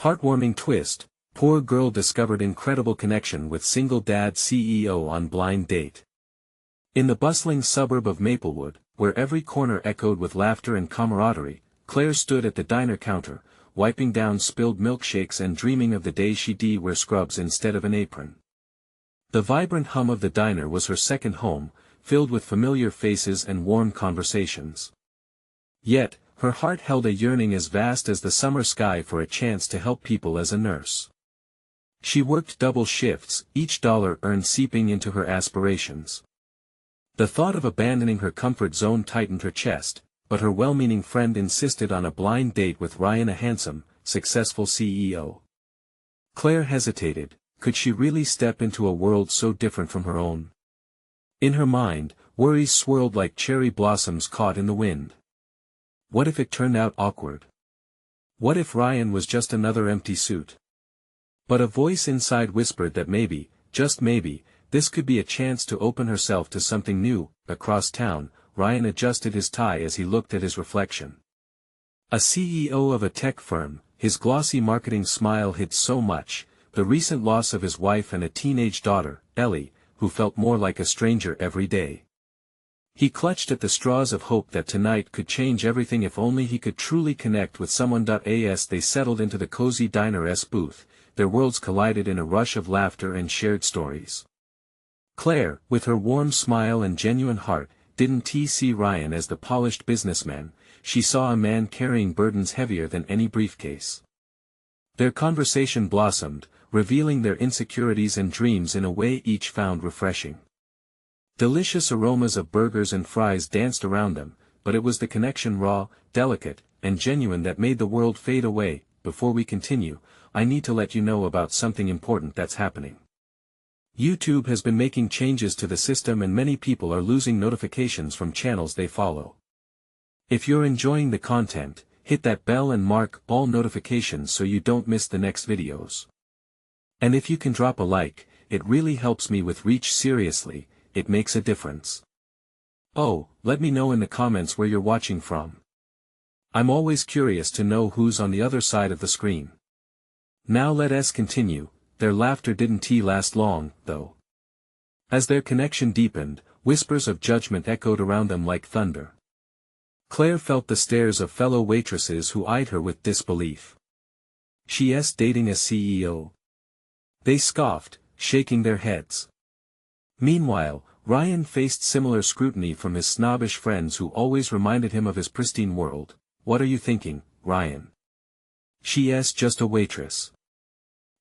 Heartwarming twist, poor girl discovered incredible connection with single dad CEO on blind date. In the bustling suburb of Maplewood, where every corner echoed with laughter and camaraderie, Claire stood at the diner counter, wiping down spilled milkshakes and dreaming of the day she'd wear scrubs instead of an apron. The vibrant hum of the diner was her second home, filled with familiar faces and warm conversations. Yet, her heart held a yearning as vast as the summer sky for a chance to help people as a nurse. She worked double shifts, each dollar earned seeping into her aspirations. The thought of abandoning her comfort zone tightened her chest, but her well-meaning friend insisted on a blind date with Ryan, a handsome, successful CEO. Claire hesitated. Could she really step into a world so different from her own? In her mind, worries swirled like cherry blossoms caught in the wind. What if it turned out awkward? What if Ryan was just another empty suit? But a voice inside whispered that maybe, just maybe, this could be a chance to open herself to something new. Across town, Ryan adjusted his tie as he looked at his reflection. A CEO of a tech firm, his glossy marketing smile hid so much, the recent loss of his wife and a teenage daughter, Ellie, who felt more like a stranger every day. He clutched at the straws of hope that tonight could change everything if only he could truly connect with someone. As they settled into the cozy diner's booth, their worlds collided in a rush of laughter and shared stories. Claire, with her warm smile and genuine heart, didn't see Ryan as the polished businessman. She saw a man carrying burdens heavier than any briefcase. Their conversation blossomed, revealing their insecurities and dreams in a way each found refreshing. Delicious aromas of burgers and fries danced around them, but it was the connection, raw, delicate, and genuine, that made the world fade away. Before we continue, I need to let you know about something important that's happening. YouTube has been making changes to the system and many people are losing notifications from channels they follow. If you're enjoying the content, hit that bell and mark all notifications so you don't miss the next videos. And if you can drop a like, it really helps me with reach. Seriously, it makes a difference. Oh, let me know in the comments where you're watching from. I'm always curious to know who's on the other side of the screen. Now let us continue. Their laughter didn't last long, though. As their connection deepened, whispers of judgment echoed around them like thunder. Claire felt the stares of fellow waitresses who eyed her with disbelief. She's dating a CEO. They scoffed, shaking their heads. Meanwhile, Ryan faced similar scrutiny from his snobbish friends who always reminded him of his pristine world. What are you thinking, Ryan? She's just a waitress.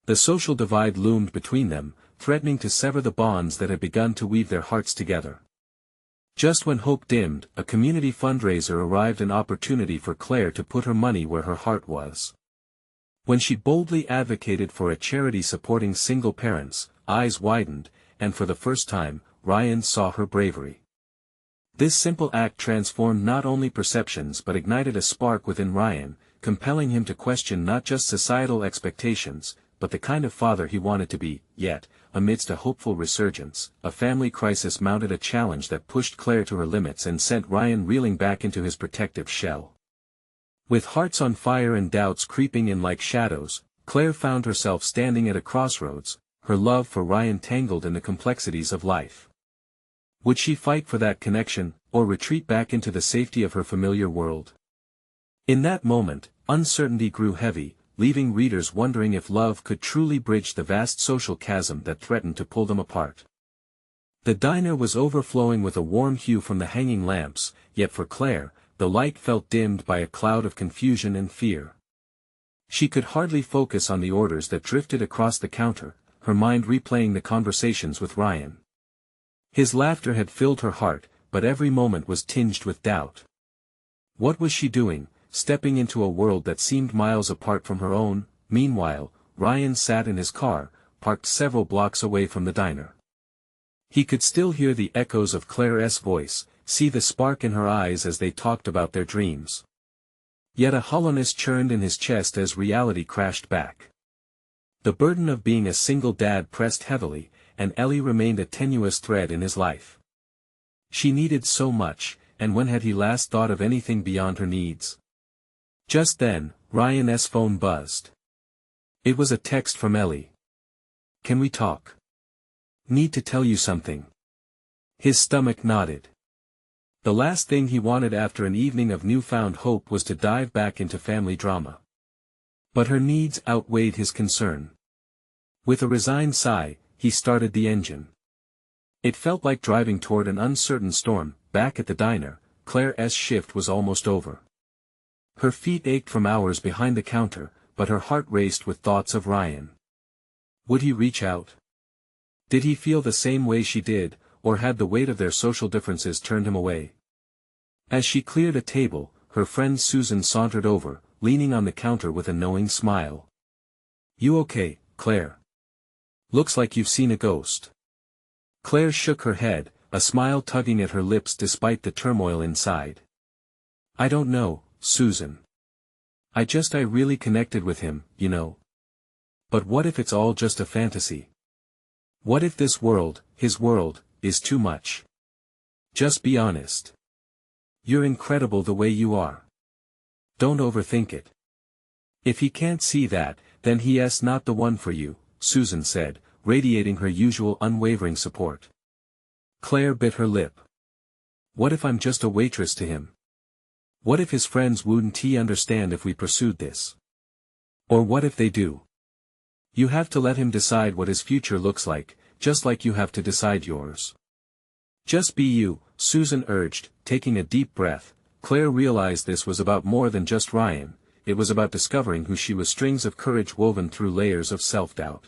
The social divide loomed between them, threatening to sever the bonds that had begun to weave their hearts together. Just when hope dimmed, a community fundraiser arrived, an opportunity for Claire to put her money where her heart was. When she boldly advocated for a charity supporting single parents, eyes widened, and for the first time, Ryan saw her bravery. This simple act transformed not only perceptions but ignited a spark within Ryan, compelling him to question not just societal expectations, but the kind of father he wanted to be. Yet, amidst a hopeful resurgence, a family crisis mounted, a challenge that pushed Claire to her limits and sent Ryan reeling back into his protective shell. With hearts on fire and doubts creeping in like shadows, Claire found herself standing at a crossroads, her love for Ryan tangled in the complexities of life. Would she fight for that connection, or retreat back into the safety of her familiar world? In that moment, uncertainty grew heavy, leaving readers wondering if love could truly bridge the vast social chasm that threatened to pull them apart. The diner was overflowing with a warm hue from the hanging lamps, yet for Claire, the light felt dimmed by a cloud of confusion and fear. She could hardly focus on the orders that drifted across the counter, her mind replaying the conversations with Ryan. His laughter had filled her heart, but every moment was tinged with doubt. What was she doing, stepping into a world that seemed miles apart from her own? Meanwhile, Ryan sat in his car, parked several blocks away from the diner. He could still hear the echoes of Claire's voice, see the spark in her eyes as they talked about their dreams. Yet a hollowness churned in his chest as reality crashed back. The burden of being a single dad pressed heavily, and Ellie remained a tenuous thread in his life. She needed so much, and when had he last thought of anything beyond her needs? Just then, Ryan's phone buzzed. It was a text from Ellie. Can we talk? Need to tell you something. His stomach nodded. The last thing he wanted after an evening of newfound hope was to dive back into family drama. But her needs outweighed his concern. With a resigned sigh, he started the engine. It felt like driving toward an uncertain storm. Back at the diner, Claire's shift was almost over. Her feet ached from hours behind the counter, but her heart raced with thoughts of Ryan. Would he reach out? Did he feel the same way she did, or had the weight of their social differences turned him away? As she cleared a table, her friend Susan sauntered over, leaning on the counter with a knowing smile. You okay, Claire? Looks like you've seen a ghost. Claire shook her head, a smile tugging at her lips despite the turmoil inside. I don't know, Susan. I really connected with him, you know. But what if it's all just a fantasy? What if this world, his world, is too much? Just be honest. You're incredible the way you are. Don't overthink it. If he can't see that, then he's not the one for you, Susan said, radiating her usual unwavering support. Claire bit her lip. What if I'm just a waitress to him? What if his friends wouldn't understand if we pursued this? Or what if they do? You have to let him decide what his future looks like, just like you have to decide yours. Just be you, Susan urged, taking a deep breath. Claire realized this was about more than just Ryan, it was about discovering who she was, strings of courage woven through layers of self-doubt.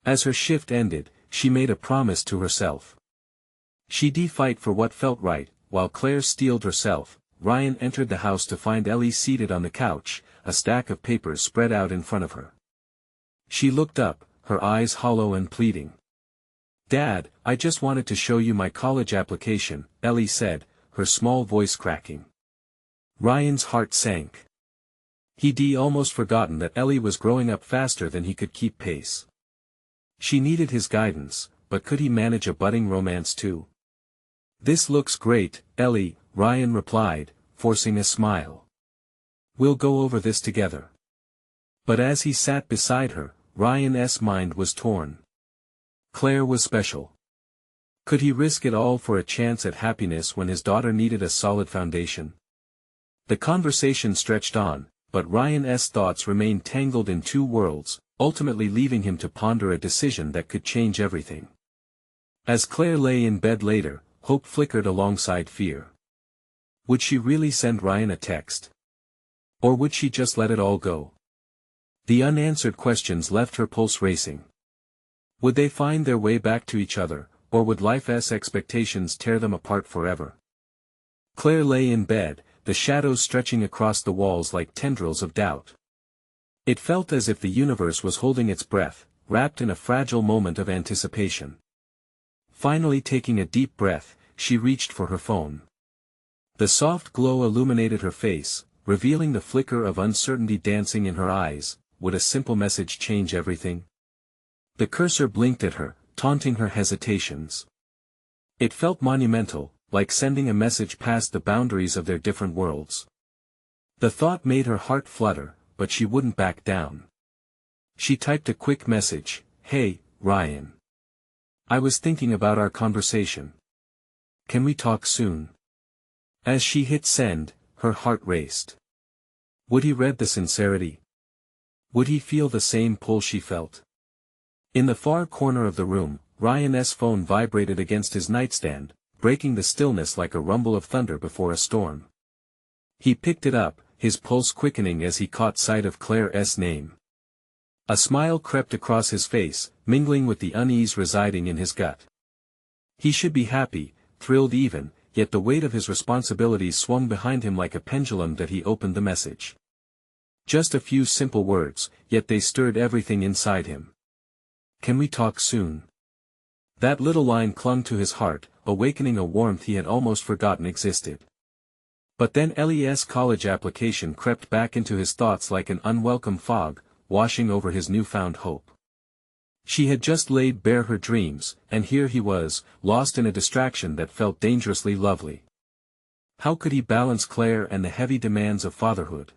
As her shift ended, she made a promise to herself. She'd fight for what felt right. While Claire steeled herself, Ryan entered the house to find Ellie seated on the couch, a stack of papers spread out in front of her. She looked up, her eyes hollow and pleading. Dad, I just wanted to show you my college application, Ellie said, her small voice cracking. Ryan's heart sank. He'd almost forgotten that Ellie was growing up faster than he could keep pace. She needed his guidance, but could he manage a budding romance too? This looks great, Ellie, Ryan replied, forcing a smile. We'll go over this together. But as he sat beside her, Ryan's mind was torn. Claire was special. Could he risk it all for a chance at happiness when his daughter needed a solid foundation? The conversation stretched on, but Ryan's thoughts remained tangled in two worlds, ultimately leaving him to ponder a decision that could change everything. As Claire lay in bed later, hope flickered alongside fear. Would she really send Ryan a text? Or would she just let it all go? The unanswered questions left her pulse racing. Would they find their way back to each other, or would life's expectations tear them apart forever? Claire lay in bed, the shadows stretching across the walls like tendrils of doubt. It felt as if the universe was holding its breath, wrapped in a fragile moment of anticipation. Finally taking a deep breath, she reached for her phone. The soft glow illuminated her face, revealing the flicker of uncertainty dancing in her eyes. Would a simple message change everything? The cursor blinked at her, taunting her hesitations. It felt monumental, like sending a message past the boundaries of their different worlds. The thought made her heart flutter, but she wouldn't back down. She typed a quick message, Hey, Ryan. I was thinking about our conversation. Can we talk soon? As she hit send, her heart raced. Would he read the sincerity? Would he feel the same pull she felt? In the far corner of the room, Ryan's phone vibrated against his nightstand, breaking the stillness like a rumble of thunder before a storm. He picked it up, his pulse quickening as he caught sight of Claire's name. A smile crept across his face, mingling with the unease residing in his gut. He should be happy, thrilled even, yet the weight of his responsibilities swung behind him like a pendulum that he opened the message. Just a few simple words, yet they stirred everything inside him. Can we talk soon? That little line clung to his heart, awakening a warmth he had almost forgotten existed. But then Ellie's college application crept back into his thoughts like an unwelcome fog, washing over his newfound hope. She had just laid bare her dreams, and here he was, lost in a distraction that felt dangerously lovely. How could he balance Claire and the heavy demands of fatherhood?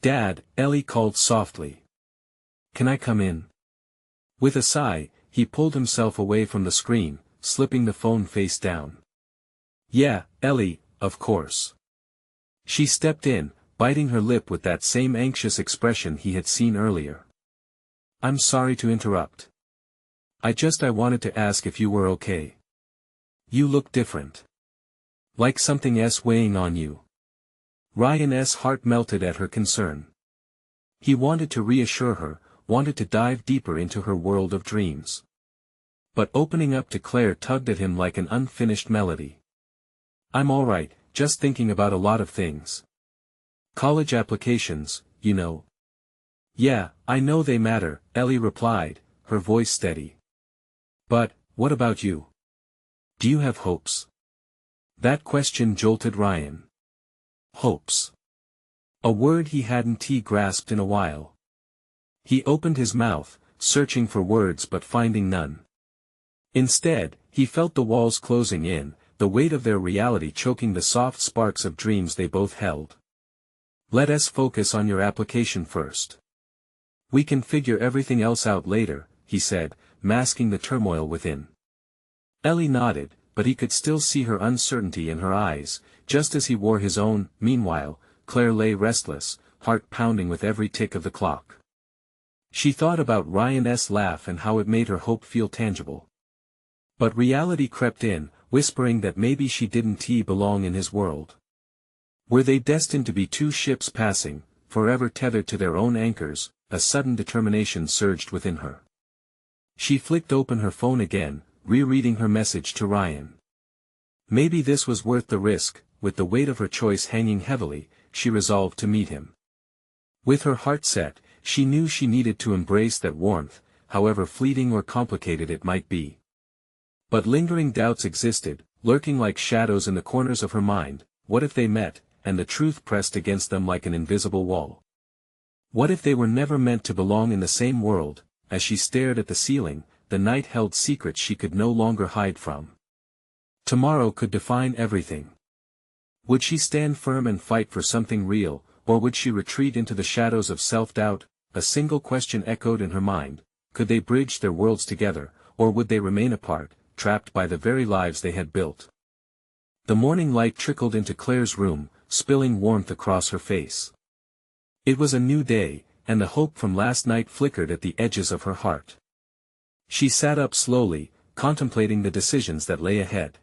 Dad, Ellie called softly. Can I come in? With a sigh, he pulled himself away from the screen, slipping the phone face down. Yeah, Ellie, of course. She stepped in, biting her lip with that same anxious expression he had seen earlier. I'm sorry to interrupt. I wanted to ask if you were okay. You look different. Like something weighing on you. Ryan's heart melted at her concern. He wanted to reassure her, wanted to dive deeper into her world of dreams. But opening up to Claire tugged at him like an unfinished melody. I'm alright, just thinking about a lot of things. College applications, you know. Yeah, I know they matter, Ellie replied, her voice steady. But, what about you? Do you have hopes? That question jolted Ryan. Hopes. A word he hadn't grasped in a while. He opened his mouth, searching for words but finding none. Instead, he felt the walls closing in, the weight of their reality choking the soft sparks of dreams they both held. Let us focus on your application first. We can figure everything else out later, he said, masking the turmoil within. Ellie nodded, but he could still see her uncertainty in her eyes, just as he wore his own. Meanwhile, Claire lay restless, heart pounding with every tick of the clock. She thought about Ryan's laugh and how it made her hope feel tangible. But reality crept in, whispering that maybe she didn't belong in his world. Were they destined to be two ships passing, forever tethered to their own anchors? A sudden determination surged within her. She flicked open her phone again, rereading her message to Ryan. Maybe this was worth the risk. With the weight of her choice hanging heavily, she resolved to meet him. With her heart set, she knew she needed to embrace that warmth, however fleeting or complicated it might be. But lingering doubts existed, lurking like shadows in the corners of her mind. What if they met, and the truth pressed against them like an invisible wall? What if they were never meant to belong in the same world? As she stared at the ceiling, the night held secrets she could no longer hide from. Tomorrow could define everything. Would she stand firm and fight for something real, or would she retreat into the shadows of self-doubt? A single question echoed in her mind. Could they bridge their worlds together, or would they remain apart, trapped by the very lives they had built? The morning light trickled into Claire's room, spilling warmth across her face. It was a new day, and the hope from last night flickered at the edges of her heart. She sat up slowly, contemplating the decisions that lay ahead.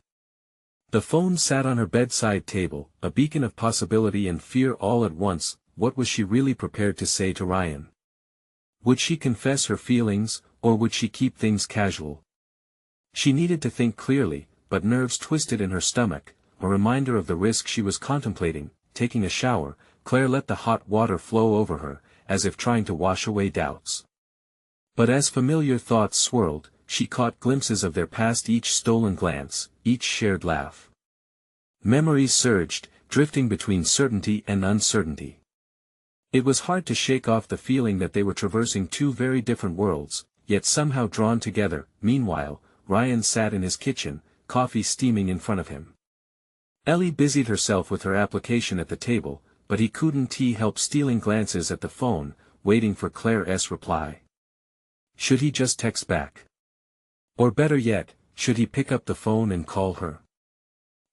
The phone sat on her bedside table, a beacon of possibility and fear all at once. What was she really prepared to say to Ryan? Would she confess her feelings, or would she keep things casual? She needed to think clearly, but nerves twisted in her stomach, a reminder of the risk she was contemplating. Taking a shower, Claire let the hot water flow over her, as if trying to wash away doubts. But as familiar thoughts swirled, she caught glimpses of their past, each stolen glance, each shared laugh. Memories surged, drifting between certainty and uncertainty. It was hard to shake off the feeling that they were traversing two very different worlds, yet somehow drawn together. Meanwhile, Ryan sat in his kitchen, coffee steaming in front of him. Ellie busied herself with her application at the table, but he couldn't help stealing glances at the phone, waiting for Claire's reply. Should he just text back? Or better yet, should he pick up the phone and call her?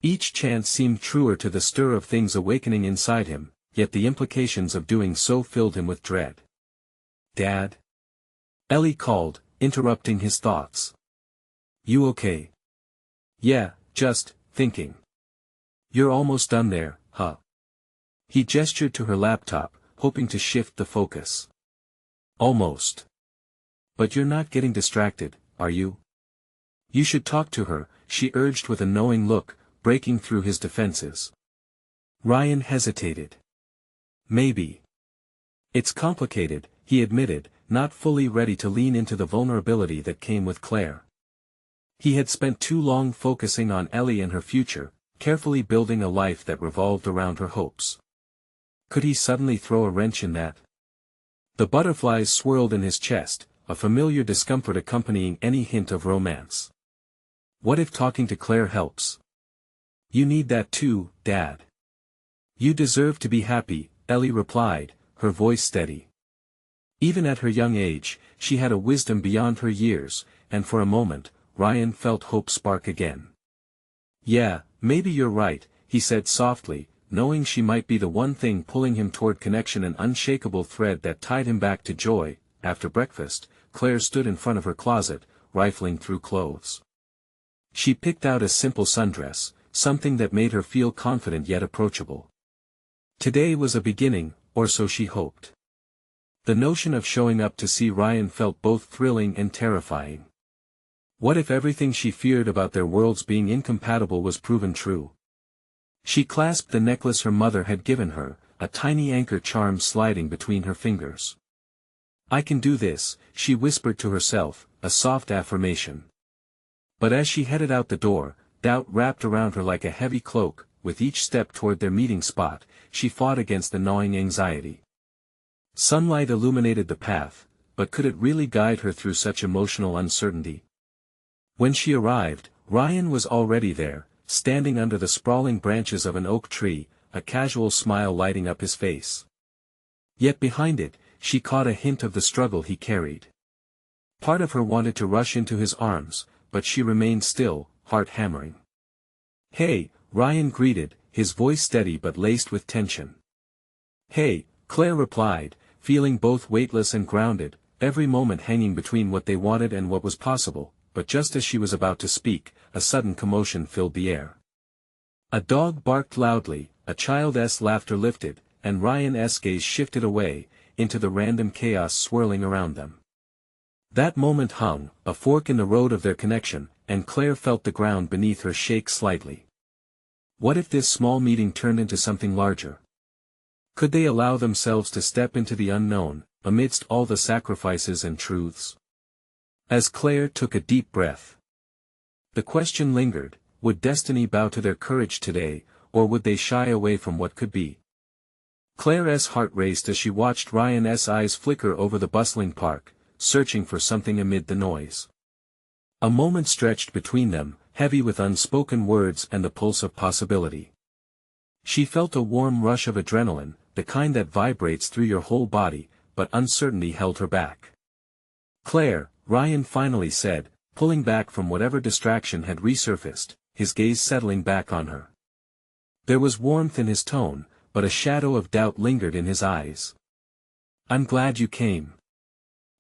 Each chance seemed truer to the stir of things awakening inside him, yet the implications of doing so filled him with dread. Dad? Ellie called, interrupting his thoughts. You okay? Yeah, just thinking. You're almost done there, huh? He gestured to her laptop, hoping to shift the focus. Almost. But you're not getting distracted, are you? You should talk to her, she urged with a knowing look, breaking through his defenses. Ryan hesitated. Maybe. It's complicated, he admitted, not fully ready to lean into the vulnerability that came with Claire. He had spent too long focusing on Ellie and her future, carefully building a life that revolved around her hopes. Could he suddenly throw a wrench in that? The butterflies swirled in his chest, a familiar discomfort accompanying any hint of romance. What if talking to Claire helps? You need that too, Dad. You deserve to be happy, Ellie replied, her voice steady. Even at her young age, she had a wisdom beyond her years, and for a moment, Ryan felt hope spark again. "Yeah, maybe you're right," he said softly, knowing she might be the one thing pulling him toward connection, an unshakable thread that tied him back to joy. After breakfast, Claire stood in front of her closet, rifling through clothes. She picked out a simple sundress, something that made her feel confident yet approachable. Today was a beginning, or so she hoped. The notion of showing up to see Ryan felt both thrilling and terrifying. What if everything she feared about their worlds being incompatible was proven true? She clasped the necklace her mother had given her, a tiny anchor charm sliding between her fingers. "I can do this," she whispered to herself, a soft affirmation. But as she headed out the door, doubt wrapped around her like a heavy cloak. With each step toward their meeting spot, she fought against the gnawing anxiety. Sunlight illuminated the path, but could it really guide her through such emotional uncertainty? When she arrived, Ryan was already there, standing under the sprawling branches of an oak tree, a casual smile lighting up his face. Yet behind it, she caught a hint of the struggle he carried. Part of her wanted to rush into his arms, but she remained still, heart hammering. "Hey," Ryan greeted, his voice steady but laced with tension. "Hey," Claire replied, feeling both weightless and grounded, every moment hanging between what they wanted and what was possible. But just as she was about to speak, a sudden commotion filled the air. A dog barked loudly, a child's laughter lifted, and Ryan's gaze shifted away, into the random chaos swirling around them. That moment hung, a fork in the road of their connection, and Claire felt the ground beneath her shake slightly. What if this small meeting turned into something larger? Could they allow themselves to step into the unknown, amidst all the sacrifices and truths? As Claire took a deep breath, the question lingered, would destiny bow to their courage today, or would they shy away from what could be? Claire's heart raced as she watched Ryan's eyes flicker over the bustling park, searching for something amid the noise. A moment stretched between them, heavy with unspoken words and the pulse of possibility. She felt a warm rush of adrenaline, the kind that vibrates through your whole body, but uncertainty held her back. "Claire," Ryan finally said, pulling back from whatever distraction had resurfaced, his gaze settling back on her. There was warmth in his tone, but a shadow of doubt lingered in his eyes. "I'm glad you came."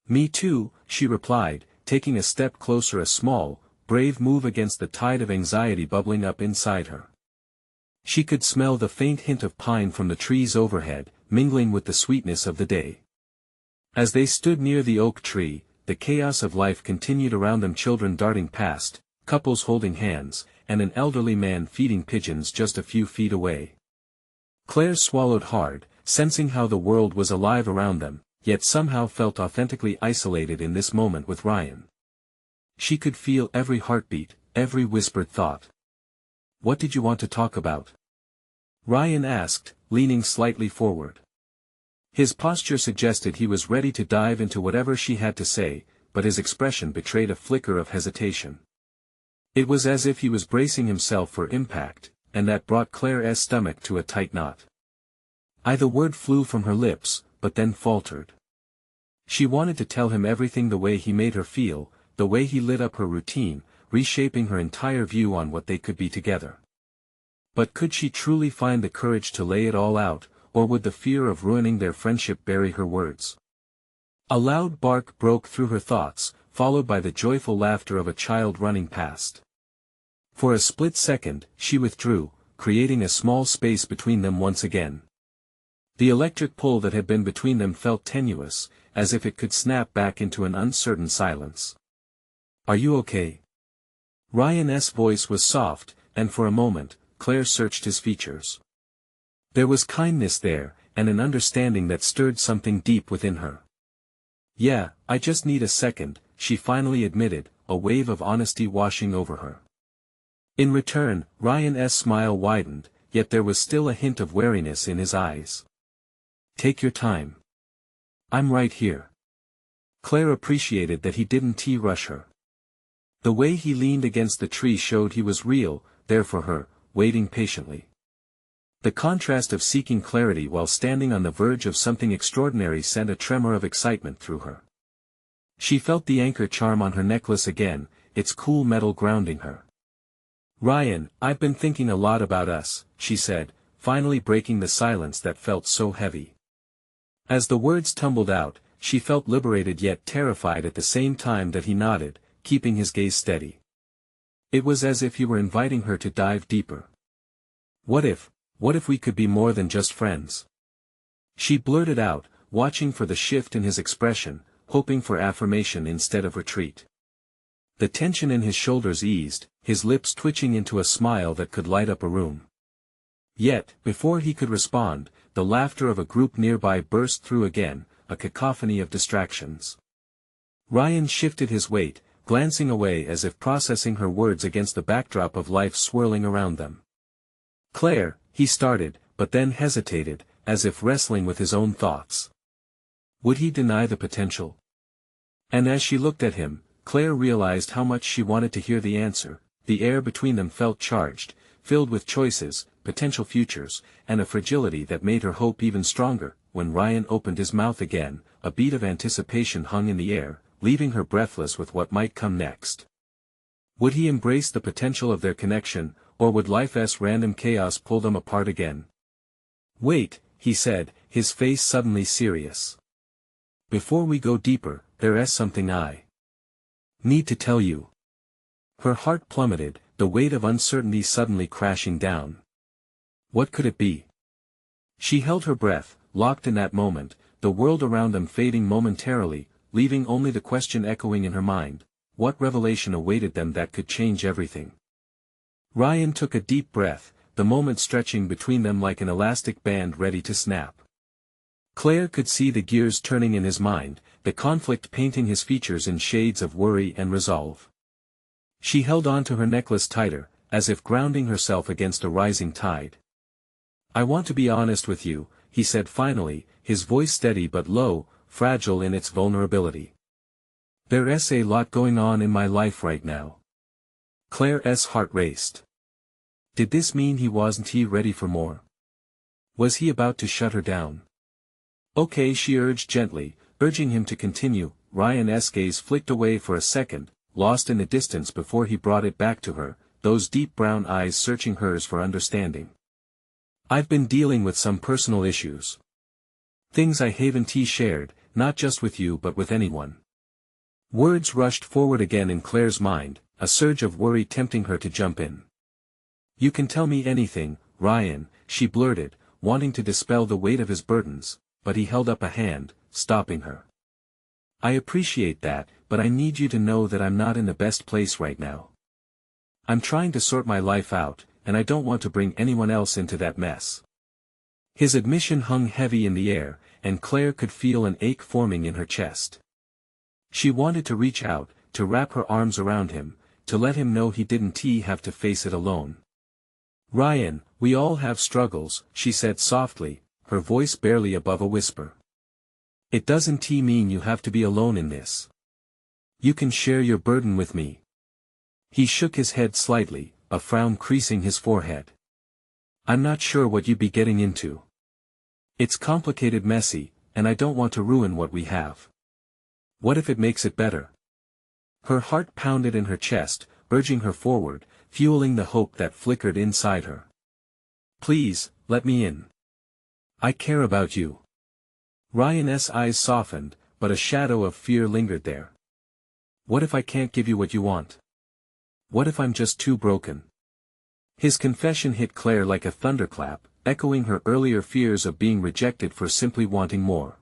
"Me too," she replied, taking a step closer, a small, brave move against the tide of anxiety bubbling up inside her. She could smell the faint hint of pine from the trees overhead, mingling with the sweetness of the day. As they stood near the oak tree, the chaos of life continued around them, children darting past, couples holding hands, and an elderly man feeding pigeons just a few feet away. Claire swallowed hard, sensing how the world was alive around them, yet somehow felt authentically isolated in this moment with Ryan. She could feel every heartbeat, every whispered thought. "What did you want to talk about?" Ryan asked, leaning slightly forward. His posture suggested he was ready to dive into whatever she had to say, but his expression betrayed a flicker of hesitation. It was as if he was bracing himself for impact, and that brought Claire's stomach to a tight knot. The word flew from her lips, but then faltered. She wanted to tell him everything, the way he made her feel, the way he lit up her routine, reshaping her entire view on what they could be together. But could she truly find the courage to lay it all out, or would the fear of ruining their friendship bury her words? A loud bark broke through her thoughts, followed by the joyful laughter of a child running past. For a split second, she withdrew, creating a small space between them once again. The electric pull that had been between them felt tenuous, as if it could snap back into an uncertain silence. "Are you okay?" Ryan's voice was soft, and for a moment, Claire searched his features. There was kindness there, and an understanding that stirred something deep within her. "Yeah, I just need a second," she finally admitted, a wave of honesty washing over her. In return, Ryan's smile widened, yet there was still a hint of wariness in his eyes. "Take your time. I'm right here." Claire appreciated that he didn't rush her. The way he leaned against the tree showed he was real, there for her, waiting patiently. The contrast of seeking clarity while standing on the verge of something extraordinary sent a tremor of excitement through her. She felt the anchor charm on her necklace again, its cool metal grounding her. "Ryan, I've been thinking a lot about us," she said, finally breaking the silence that felt so heavy. As the words tumbled out, she felt liberated yet terrified at the same time that he nodded, keeping his gaze steady. It was as if he were inviting her to dive deeper. What if we could be more than just friends?" She blurted out, watching for the shift in his expression, hoping for affirmation instead of retreat. The tension in his shoulders eased, his lips twitching into a smile that could light up a room. Yet, before he could respond, the laughter of a group nearby burst through again, a cacophony of distractions. Ryan shifted his weight, glancing away as if processing her words against the backdrop of life swirling around them. "Claire," he started, but then hesitated, as if wrestling with his own thoughts. Would he deny the potential? And as she looked at him, Claire realized how much she wanted to hear the answer. The air between them felt charged, filled with choices, potential futures, and a fragility that made her hope even stronger. When Ryan opened his mouth again, a beat of anticipation hung in the air, leaving her breathless with what might come next. Would he embrace the potential of their connection, or would life's random chaos pull them apart again? "Wait," he said, his face suddenly serious. "Before we go deeper, there's something I need to tell you." Her heart plummeted, the weight of uncertainty suddenly crashing down. What could it be? She held her breath, locked in that moment, the world around them fading momentarily, leaving only the question echoing in her mind. What revelation awaited them that could change everything? Ryan took a deep breath, the moment stretching between them like an elastic band ready to snap. Claire could see the gears turning in his mind, the conflict painting his features in shades of worry and resolve. She held on to her necklace tighter, as if grounding herself against a rising tide. "I want to be honest with you," he said finally, his voice steady but low, fragile in its vulnerability. "There's a lot going on in my life right now." Claire's heart raced. Did this mean he wasn't ready for more? Was he about to shut her down? "Okay," she urged gently, urging him to continue. Ryan's gaze flicked away for a second, lost in the distance before he brought it back to her, those deep brown eyes searching hers for understanding. "I've been dealing with some personal issues. Things I haven't shared, not just with you but with anyone." Words rushed forward again in Claire's mind, a surge of worry tempting her to jump in. "You can tell me anything, Ryan," she blurted, wanting to dispel the weight of his burdens, but he held up a hand, stopping her. "I appreciate that, but I need you to know that I'm not in the best place right now. I'm trying to sort my life out, and I don't want to bring anyone else into that mess." His admission hung heavy in the air, and Claire could feel an ache forming in her chest. She wanted to reach out, to wrap her arms around him, to let him know he didn't have to face it alone. "Ryan, we all have struggles," she said softly, her voice barely above a whisper. "It doesn't mean you have to be alone in this. You can share your burden with me." He shook his head slightly, a frown creasing his forehead. "I'm not sure what you'd be getting into. It's complicated, messy, and I don't want to ruin what we have. What if it makes it better?" Her heart pounded in her chest, urging her forward, fueling the hope that flickered inside her. "Please, let me in. I care about you." Ryan's eyes softened, but a shadow of fear lingered there. "What if I can't give you what you want? What if I'm just too broken?" His confession hit Claire like a thunderclap, echoing her earlier fears of being rejected for simply wanting more.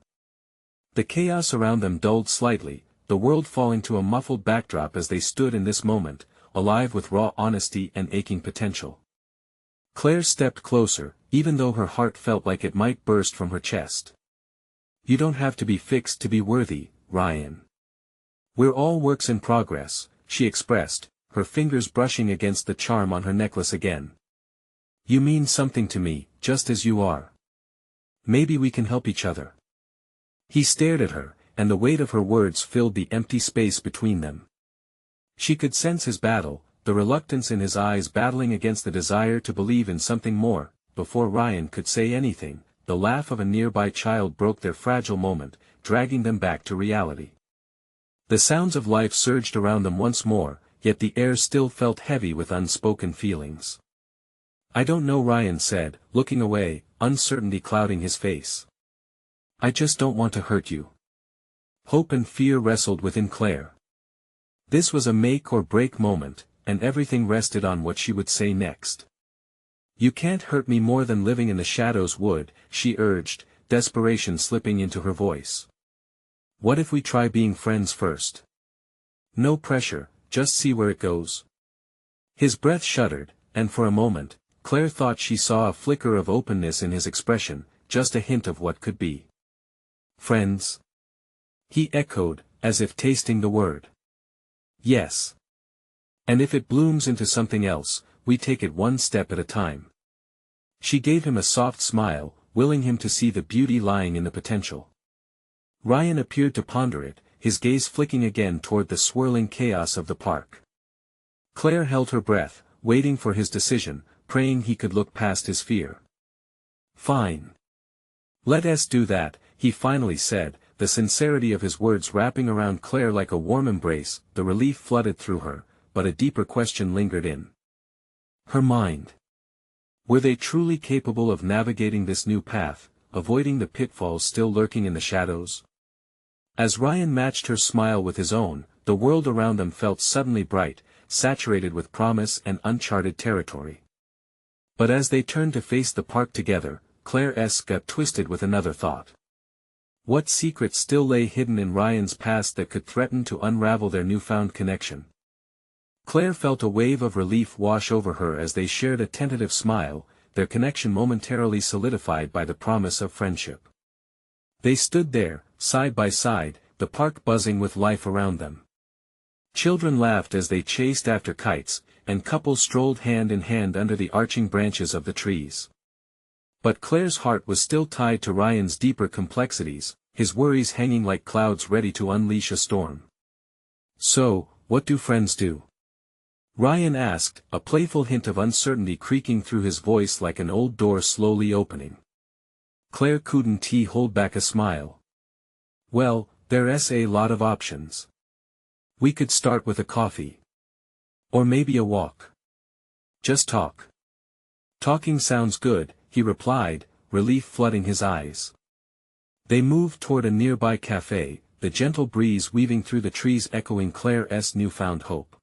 The chaos around them dulled slightly, the world falling to a muffled backdrop as they stood in this moment, alive with raw honesty and aching potential. Claire stepped closer, even though her heart felt like it might burst from her chest. "You don't have to be fixed to be worthy, Ryan. We're all works in progress," she expressed, her fingers brushing against the charm on her necklace again. "You mean something to me, just as you are. Maybe we can help each other." He stared at her, and the weight of her words filled the empty space between them. She could sense his battle, the reluctance in his eyes battling against the desire to believe in something more, before Ryan could say anything, the laugh of a nearby child broke their fragile moment, dragging them back to reality. The sounds of life surged around them once more, yet the air still felt heavy with unspoken feelings. "I don't know," Ryan said, looking away, uncertainty clouding his face. "I just don't want to hurt you." Hope and fear wrestled within Clare. This was a make-or-break moment, and everything rested on what she would say next. "You can't hurt me more than living in the shadows would," she urged, desperation slipping into her voice. "What if we try being friends first? No pressure, just see where it goes." His breath shuddered, and for a moment, Clare thought she saw a flicker of openness in his expression, just a hint of what could be. "Friends?" he echoed, as if tasting the word. "Yes. And if it blooms into something else, we take it one step at a time." She gave him a soft smile, willing him to see the beauty lying in the potential. Ryan appeared to ponder it, his gaze flicking again toward the swirling chaos of the park. Clare held her breath, waiting for his decision, praying he could look past his fear. "Fine. Let us do that," he finally said, the sincerity of his words wrapping around Clare like a warm embrace. The relief flooded through her, but a deeper question lingered in her mind. Were they truly capable of navigating this new path, avoiding the pitfalls still lurking in the shadows? As Ryan matched her smile with his own, the world around them felt suddenly bright, saturated with promise and uncharted territory. But as they turned to face the park together, Claire's gut twisted with another thought. What secrets still lay hidden in Ryan's past that could threaten to unravel their newfound connection? Clare felt a wave of relief wash over her as they shared a tentative smile, their connection momentarily solidified by the promise of friendship. They stood there, side by side, the park buzzing with life around them. Children laughed as they chased after kites, and couples strolled hand in hand under the arching branches of the trees. But Clare's heart was still tied to Ryan's deeper complexities, his worries hanging like clouds ready to unleash a storm. "So, what do friends do?" Ryan asked, a playful hint of uncertainty creaking through his voice like an old door slowly opening. Clare couldn't hold back a smile. "Well, there's a lot of options. We could start with a coffee. Or maybe a walk. Just talk." "Talking sounds good," he replied, relief flooding his eyes. They moved toward a nearby cafe, the gentle breeze weaving through the trees echoing Claire's newfound hope.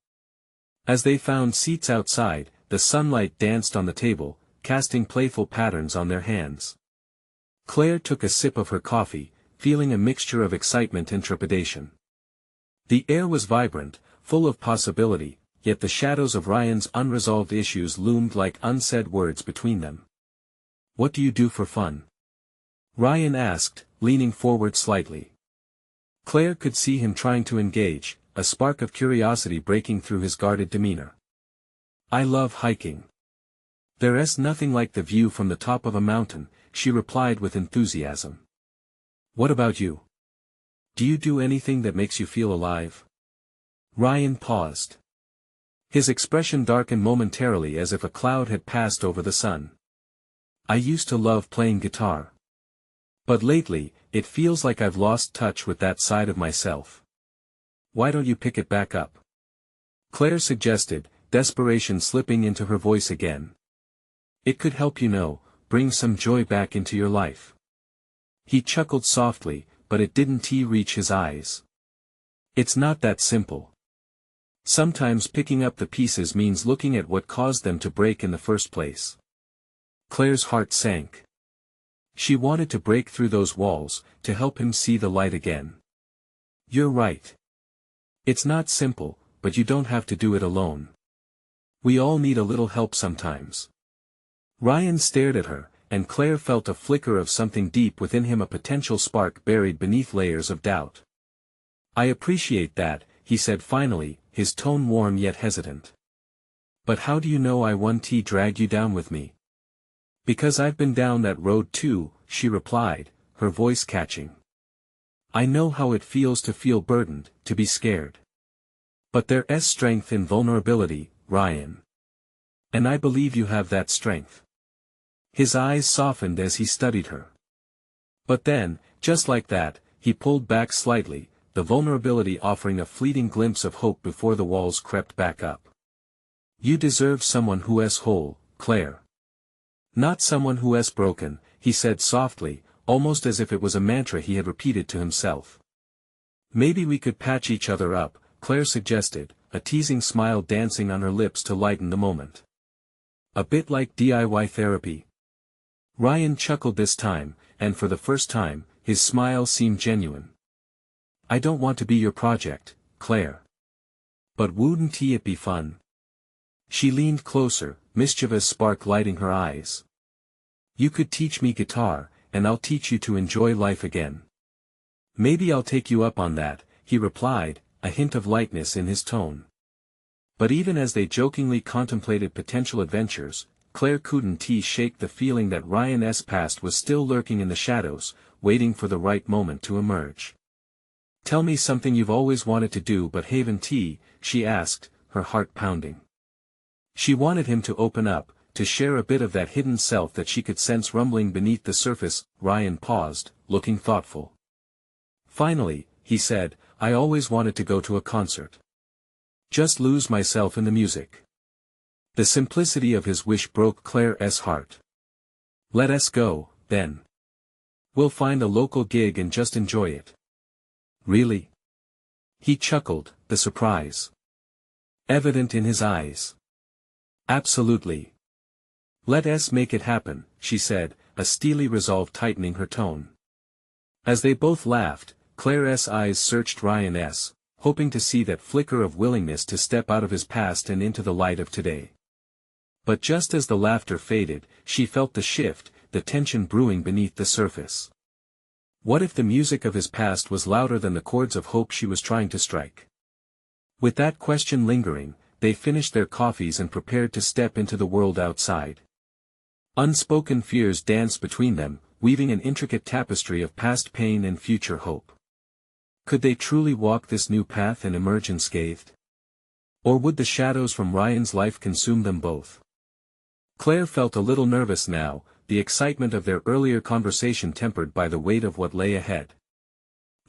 As they found seats outside, the sunlight danced on the table, casting playful patterns on their hands. Clare took a sip of her coffee, feeling a mixture of excitement and trepidation. The air was vibrant, full of possibility, yet the shadows of Ryan's unresolved issues loomed like unsaid words between them. "What do you do for fun?" Ryan asked, leaning forward slightly. Clare could see him trying to engage, a spark of curiosity breaking through his guarded demeanor. "I love hiking. There's nothing like the view from the top of a mountain," she replied with enthusiasm. "What about you? Do you do anything that makes you feel alive?" Ryan paused. His expression darkened momentarily as if a cloud had passed over the sun. "I used to love playing guitar. But lately, it feels like I've lost touch with that side of myself. Why don't you pick it back up?" Clare suggested, desperation slipping into her voice again. "It could help, bring some joy back into your life." He chuckled softly, but it didn't reach his eyes. "It's not that simple. Sometimes picking up the pieces means looking at what caused them to break in the first place." Claire's heart sank. She wanted to break through those walls, to help him see the light again. "You're right. It's not simple, but you don't have to do it alone. We all need a little help sometimes." Ryan stared at her, and Clare felt a flicker of something deep within him, a potential spark buried beneath layers of doubt. "I appreciate that," he said finally, his tone warm yet hesitant. "But how do you know I won't drag you down with me?" "Because I've been down that road too," she replied, her voice catching. "I know how it feels to feel burdened, to be scared. But there's strength in vulnerability, Ryan. And I believe you have that strength." His eyes softened as he studied her. But then, just like that, he pulled back slightly, the vulnerability offering a fleeting glimpse of hope before the walls crept back up. You deserve someone who is whole, Claire. Not someone who is broken, he said softly, almost as if it was a mantra he had repeated to himself. Maybe we could patch each other up, Claire suggested, a teasing smile dancing on her lips to lighten the moment. A bit like DIY therapy. Ryan chuckled this time, and for the first time, his smile seemed genuine. I don't want to be your project, Claire. But wouldn't it be fun? She leaned closer, mischievous spark lighting her eyes. You could teach me guitar, and I'll teach you to enjoy life again. Maybe I'll take you up on that, he replied, a hint of lightness in his tone. But even as they jokingly contemplated potential adventures, Claire couldn't shake the feeling that Ryan's past was still lurking in the shadows, waiting for the right moment to emerge. Tell me something you've always wanted to do but haven't, she asked, her heart pounding. She wanted him to open up, to share a bit of that hidden self that she could sense rumbling beneath the surface. Ryan paused, looking thoughtful. Finally, he said, I always wanted to go to a concert. Just lose myself in the music. The simplicity of his wish broke Claire's heart. Let us go, then. We'll find a local gig and just enjoy it. Really? He chuckled, the surprise evident in his eyes. Absolutely. Let us make it happen, she said, a steely resolve tightening her tone. As they both laughed, Claire's eyes searched Ryan's, hoping to see that flicker of willingness to step out of his past and into the light of today. But just as the laughter faded, she felt the shift, the tension brewing beneath the surface. What if the music of his past was louder than the chords of hope she was trying to strike? With that question lingering, they finished their coffees and prepared to step into the world outside. Unspoken fears danced between them, weaving an intricate tapestry of past pain and future hope. Could they truly walk this new path and emerge unscathed? Or would the shadows from Ryan's life consume them both? Claire felt a little nervous now, the excitement of their earlier conversation tempered by the weight of what lay ahead.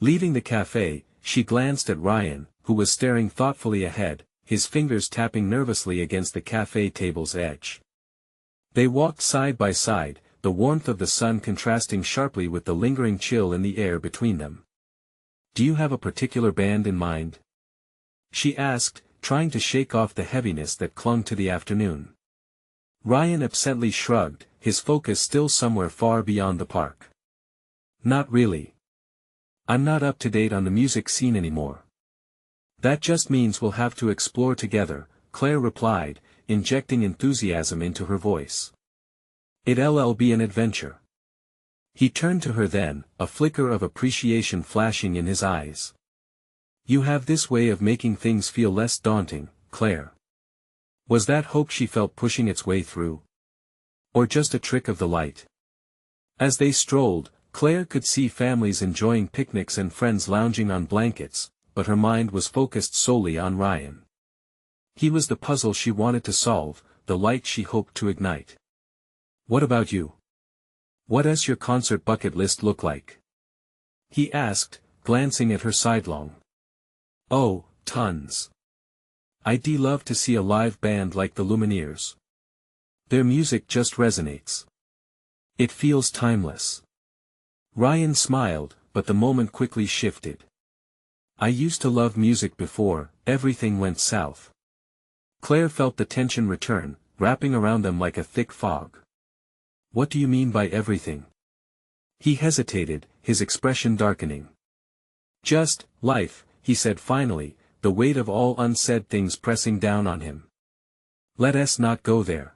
Leaving the cafe, she glanced at Ryan, who was staring thoughtfully ahead, his fingers tapping nervously against the cafe table's edge. They walked side by side, the warmth of the sun contrasting sharply with the lingering chill in the air between them. Do you have a particular band in mind? She asked, trying to shake off the heaviness that clung to the afternoon. Ryan absently shrugged, his focus still somewhere far beyond the park. Not really. I'm not up to date on the music scene anymore. That just means we'll have to explore together, Claire replied, injecting enthusiasm into her voice. It'll be an adventure. He turned to her then, a flicker of appreciation flashing in his eyes. You have this way of making things feel less daunting, Claire. Was that hope she felt pushing its way through? Or just a trick of the light? As they strolled, Claire could see families enjoying picnics and friends lounging on blankets, but her mind was focused solely on Ryan. He was the puzzle she wanted to solve, the light she hoped to ignite. What about you? What does your concert bucket list look like? He asked, glancing at her sidelong. Oh, tons. I'd love to see a live band like the Lumineers. Their music just resonates. It feels timeless. Ryan smiled, but the moment quickly shifted. I used to love music before everything went south. Claire felt the tension return, wrapping around them like a thick fog. What do you mean by everything? He hesitated, his expression darkening. Just, life, he said finally, the weight of all unsaid things pressing down on him. Let us not go there.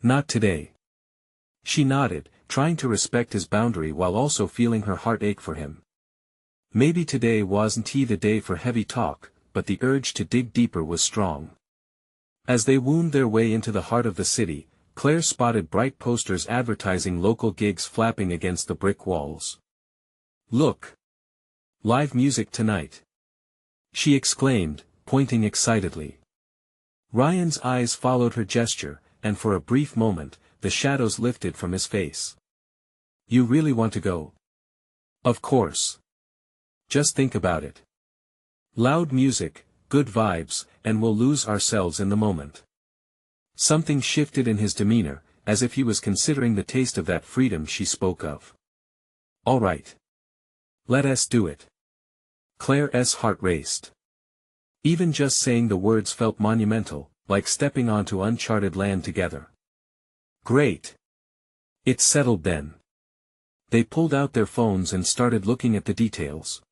Not today. She nodded, trying to respect his boundary while also feeling her heart ache for him. Maybe today wasn't the day for heavy talk, but the urge to dig deeper was strong. As they wound their way into the heart of the city, Claire spotted bright posters advertising local gigs flapping against the brick walls. Look! Live music tonight! She exclaimed, pointing excitedly. Ryan's eyes followed her gesture, and for a brief moment, the shadows lifted from his face. You really want to go? Of course. Just think about it. Loud music, good vibes, and we'll lose ourselves in the moment. Something shifted in his demeanor, as if he was considering the taste of that freedom she spoke of. All right. Let us do it. Claire's heart raced. Even just saying the words felt monumental, like stepping onto uncharted land together. Great. It's settled then. They pulled out their phones and started looking at the details.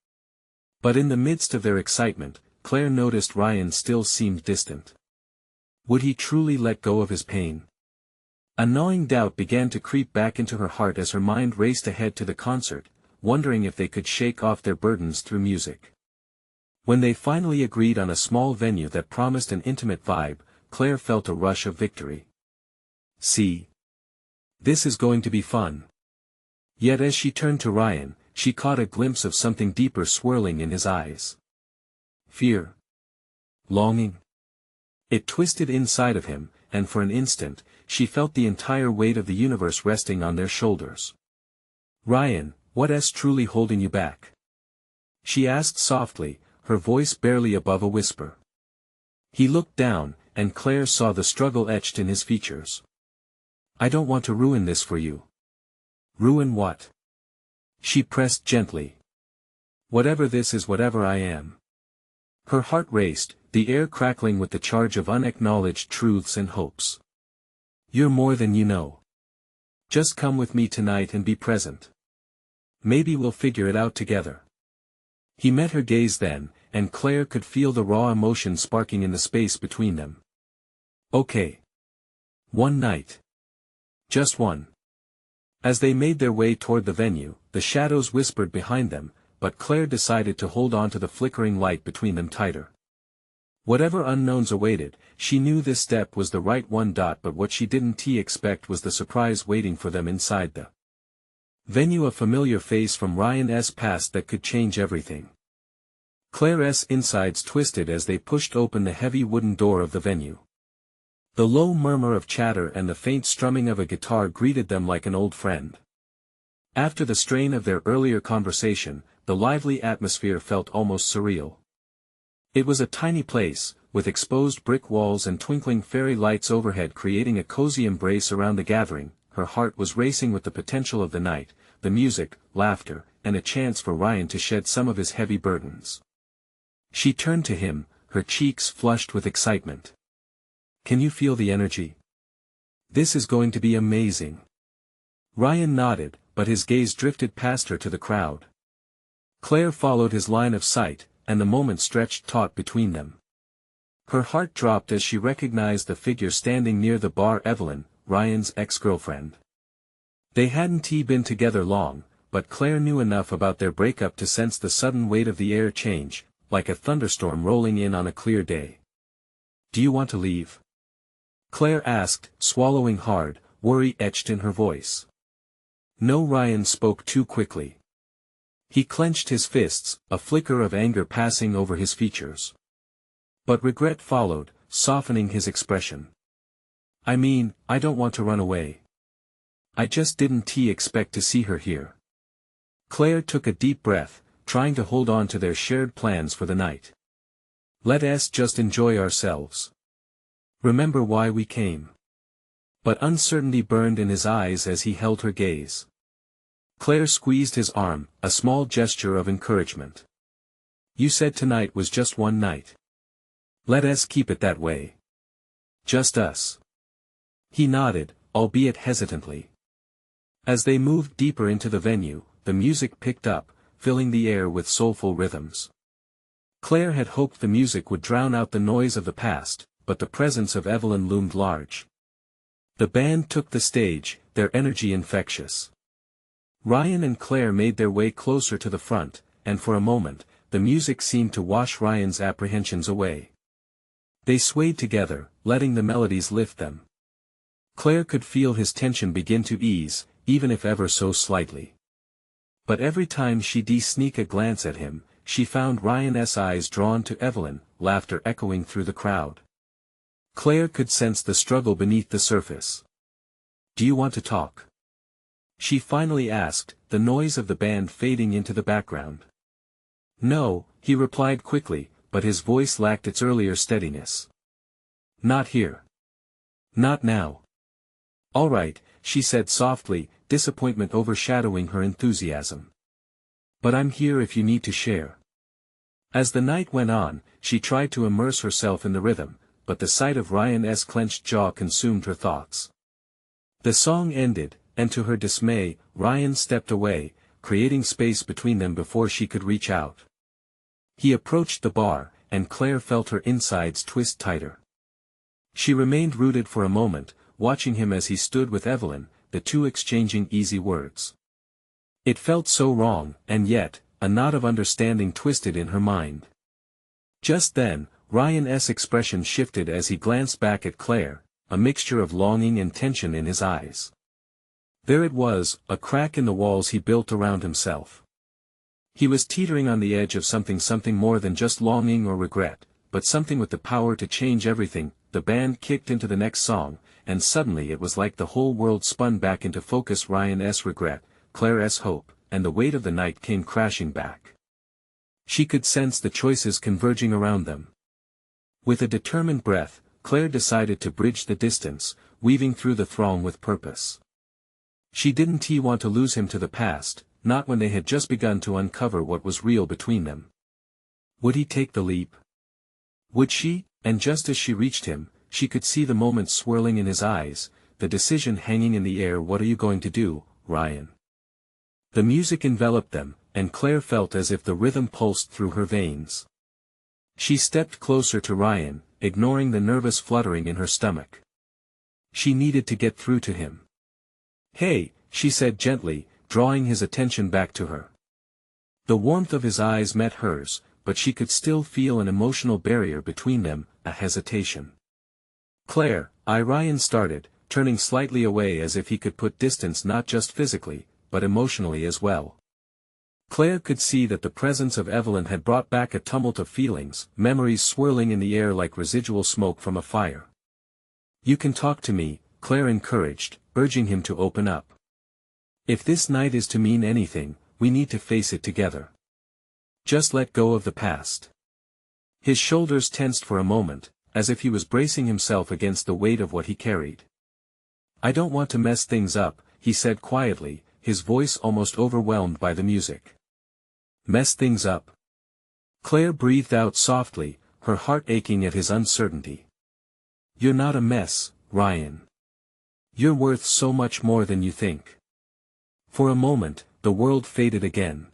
But in the midst of their excitement, Claire noticed Ryan still seemed distant. Would he truly let go of his pain? A gnawing doubt began to creep back into her heart as her mind raced ahead to the concert, wondering if they could shake off their burdens through music. When they finally agreed on a small venue that promised an intimate vibe, Claire felt a rush of victory. See? This is going to be fun. Yet as she turned to Ryan, she caught a glimpse of something deeper swirling in his eyes. Fear. Longing. It twisted inside of him, and for an instant, she felt the entire weight of the universe resting on their shoulders. Ryan, what's truly holding you back? She asked softly, her voice barely above a whisper. He looked down, and Claire saw the struggle etched in his features. I don't want to ruin this for you. Ruin what? She pressed gently. Whatever this is, whatever I am. Her heart raced, the air crackling with the charge of unacknowledged truths and hopes. You're more than you know. Just come with me tonight and be present. Maybe we'll figure it out together. He met her gaze then, and Claire could feel the raw emotion sparking in the space between them. Okay. One night. Just one. As they made their way toward the venue, the shadows whispered behind them, but Claire decided to hold on to the flickering light between them tighter. Whatever unknowns awaited, she knew this step was the right one. But what she didn't expect was the surprise waiting for them inside the venue. A familiar face from Ryan's past that could change everything. Claire's insides twisted as they pushed open the heavy wooden door of the venue. The low murmur of chatter and the faint strumming of a guitar greeted them like an old friend. After the strain of their earlier conversation, the lively atmosphere felt almost surreal. It was a tiny place, with exposed brick walls and twinkling fairy lights overhead creating a cozy embrace around the gathering. Her heart was racing with the potential of the night, the music, laughter, and a chance for Ryan to shed some of his heavy burdens. She turned to him, her cheeks flushed with excitement. Can you feel the energy? This is going to be amazing. Ryan nodded, but his gaze drifted past her to the crowd. Claire followed his line of sight, and the moment stretched taut between them. Her heart dropped as she recognized the figure standing near the bar, Evelyn, Ryan's ex-girlfriend. They hadn't been together long, but Claire knew enough about their breakup to sense the sudden weight of the air change, like a thunderstorm rolling in on a clear day. Do you want to leave? Claire asked, swallowing hard, worry etched in her voice. No. Ryan spoke too quickly. He clenched his fists, a flicker of anger passing over his features. But regret followed, softening his expression. I mean, I don't want to run away. I just didn't expect to see her here. Claire took a deep breath, trying to hold on to their shared plans for the night. Let's just enjoy ourselves. Remember why we came. But uncertainty burned in his eyes as he held her gaze. Claire squeezed his arm, a small gesture of encouragement. You said tonight was just one night. Let us keep it that way. Just us. He nodded, albeit hesitantly. As they moved deeper into the venue, the music picked up, filling the air with soulful rhythms. Claire had hoped the music would drown out the noise of the past, but the presence of Evelyn loomed large. The band took the stage, their energy infectious. Ryan and Claire made their way closer to the front, and for a moment, the music seemed to wash Ryan's apprehensions away. They swayed together, letting the melodies lift them. Claire could feel his tension begin to ease, even if ever so slightly. But every time she'd sneak a glance at him, she found Ryan's eyes drawn to Evelyn, laughter echoing through the crowd. Claire could sense the struggle beneath the surface. do you want to talk? She finally asked, the noise of the band fading into the background. No, he replied quickly, but his voice lacked its earlier steadiness. Not here. Not now. All right, she said softly, disappointment overshadowing her enthusiasm. But I'm here if you need to share. As the night went on, she tried to immerse herself in the rhythm, but the sight of Ryan's clenched jaw consumed her thoughts. The song ended, and to her dismay, Ryan stepped away, creating space between them before she could reach out. He approached the bar, and Clare felt her insides twist tighter. She remained rooted for a moment, watching him as he stood with Evelyn, the two exchanging easy words. It felt so wrong, and yet, a knot of understanding twisted in her mind. Just then, Ryan's expression shifted as he glanced back at Clare, a mixture of longing and tension in his eyes. There it was, a crack in the walls he built around himself. He was teetering on the edge of something more than just longing or regret, but something with the power to change everything. The band kicked into the next song, and suddenly it was like the whole world spun back into focus. Ryan's regret, Clare's hope, and the weight of the night came crashing back. She could sense the choices converging around them. With a determined breath, Clare decided to bridge the distance, weaving through the throng with purpose. She didn't want to lose him to the past, not when they had just begun to uncover what was real between them. Would he take the leap? Would she? And just as she reached him, she could see the moment swirling in his eyes, the decision hanging in the air. What are you going to do, Ryan? The music enveloped them, and Clare felt as if the rhythm pulsed through her veins. She stepped closer to Ryan, ignoring the nervous fluttering in her stomach. She needed to get through to him. Hey, she said gently, drawing his attention back to her. The warmth of his eyes met hers, but she could still feel an emotional barrier between them, a hesitation. Clare, Ryan started, turning slightly away as if he could put distance not just physically, but emotionally as well. Clare could see that the presence of Evelyn had brought back a tumult of feelings, memories swirling in the air like residual smoke from a fire. You can talk to me, Clare encouraged, urging him to open up. If this night is to mean anything, we need to face it together. Just let go of the past. His shoulders tensed for a moment, as if he was bracing himself against the weight of what he carried. I don't want to mess things up, he said quietly, his voice almost overwhelmed by the music. Mess things up? Clare breathed out softly, her heart aching at his uncertainty. You're not a mess, Ryan. You're worth so much more than you think. For a moment, the world faded again.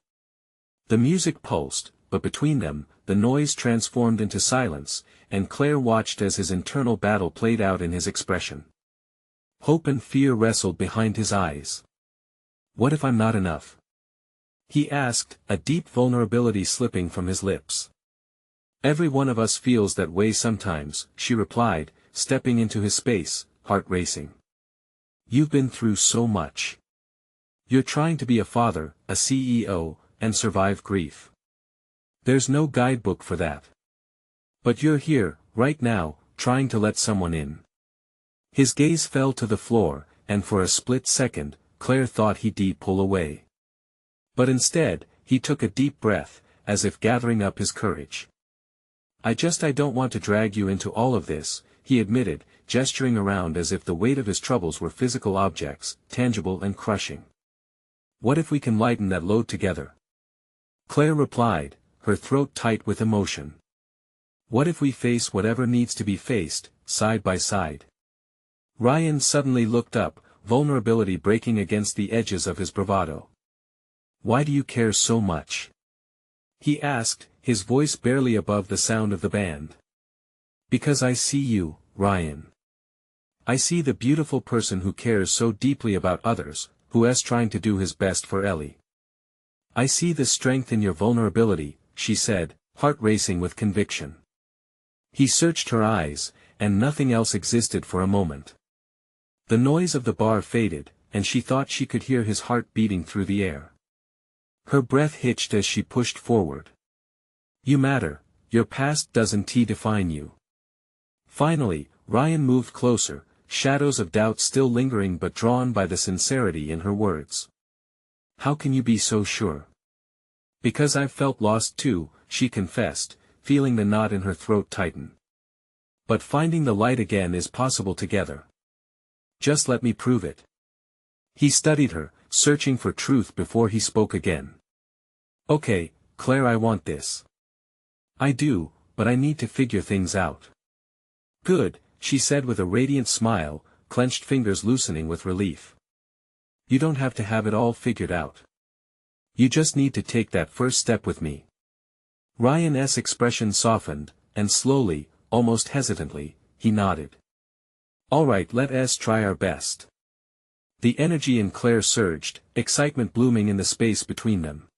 The music pulsed, but between them, the noise transformed into silence, and Clare watched as his internal battle played out in his expression. Hope and fear wrestled behind his eyes. What if I'm not enough? He asked, a deep vulnerability slipping from his lips. Every one of us feels that way sometimes, she replied, stepping into his space, heart racing. You've been through so much. You're trying to be a father, a CEO, and survive grief. There's no guidebook for that. But you're here, right now, trying to let someone in. His gaze fell to the floor, and for a split second, Clare thought he'd pull away. But instead, he took a deep breath, as if gathering up his courage. I don't want to drag you into all of this, he admitted, gesturing around as if the weight of his troubles were physical objects, tangible and crushing. What if we can lighten that load together? Clare replied, her throat tight with emotion. What if we face whatever needs to be faced, side by side? Ryan suddenly looked up, vulnerability breaking against the edges of his bravado. Why do you care so much? He asked, his voice barely above the sound of the band. Because I see you, Ryan. I see the beautiful person who cares so deeply about others, who is trying to do his best for Ellie. I see the strength in your vulnerability, she said, heart racing with conviction. He searched her eyes, and nothing else existed for a moment. The noise of the bar faded, and she thought she could hear his heart beating through the air. Her breath hitched as she pushed forward. You matter, your past doesn't define you. Finally, Ryan moved closer, shadows of doubt still lingering but drawn by the sincerity in her words. "How can you be so sure?" "Because I've felt lost too," she confessed, feeling the knot in her throat tighten. "But finding the light again is possible together. Just let me prove it." He studied her, searching for truth before he spoke again. "Okay, Claire, I want this." "I do, but I need to figure things out." "Good," she said with a radiant smile, clenched fingers loosening with relief. "You don't have to have it all figured out. You just need to take that first step with me." Ryan's expression softened, and slowly, almost hesitantly, he nodded. "All right, let's try our best." The energy in Claire surged, excitement blooming in the space between them.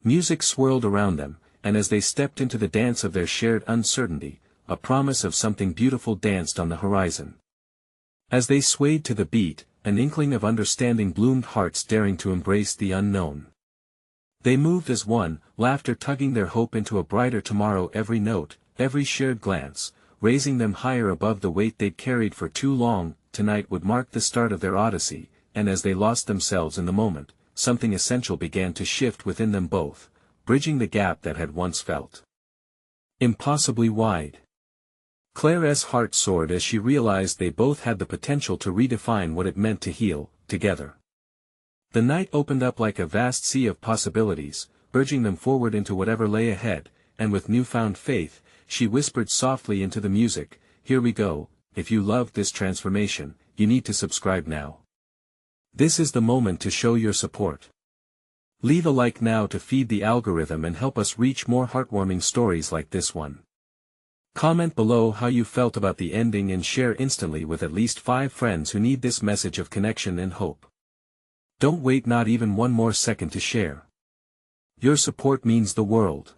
Music swirled around them, and as they stepped into the dance of their shared uncertainty, a promise of something beautiful danced on the horizon. As they swayed to the beat, an inkling of understanding bloomed, hearts daring to embrace the unknown. They moved as one, laughter tugging their hope into a brighter tomorrow, every note, every shared glance, raising them higher above the weight they'd carried for too long. Tonight would mark the start of their odyssey, and as they lost themselves in the moment, something essential began to shift within them both, bridging the gap that had once felt impossibly wide. Claire's heart soared as she realized they both had the potential to redefine what it meant to heal, together. The night opened up like a vast sea of possibilities, urging them forward into whatever lay ahead, and with newfound faith, she whispered softly into the music, "Here we go. If you loved this transformation, you need to subscribe now. This is the moment to show your support. Leave a like now to feed the algorithm and help us reach more heartwarming stories like this one. Comment below how you felt about the ending and share instantly with at least 5 friends who need this message of connection and hope. Don't wait not even one more second to share. Your support means the world."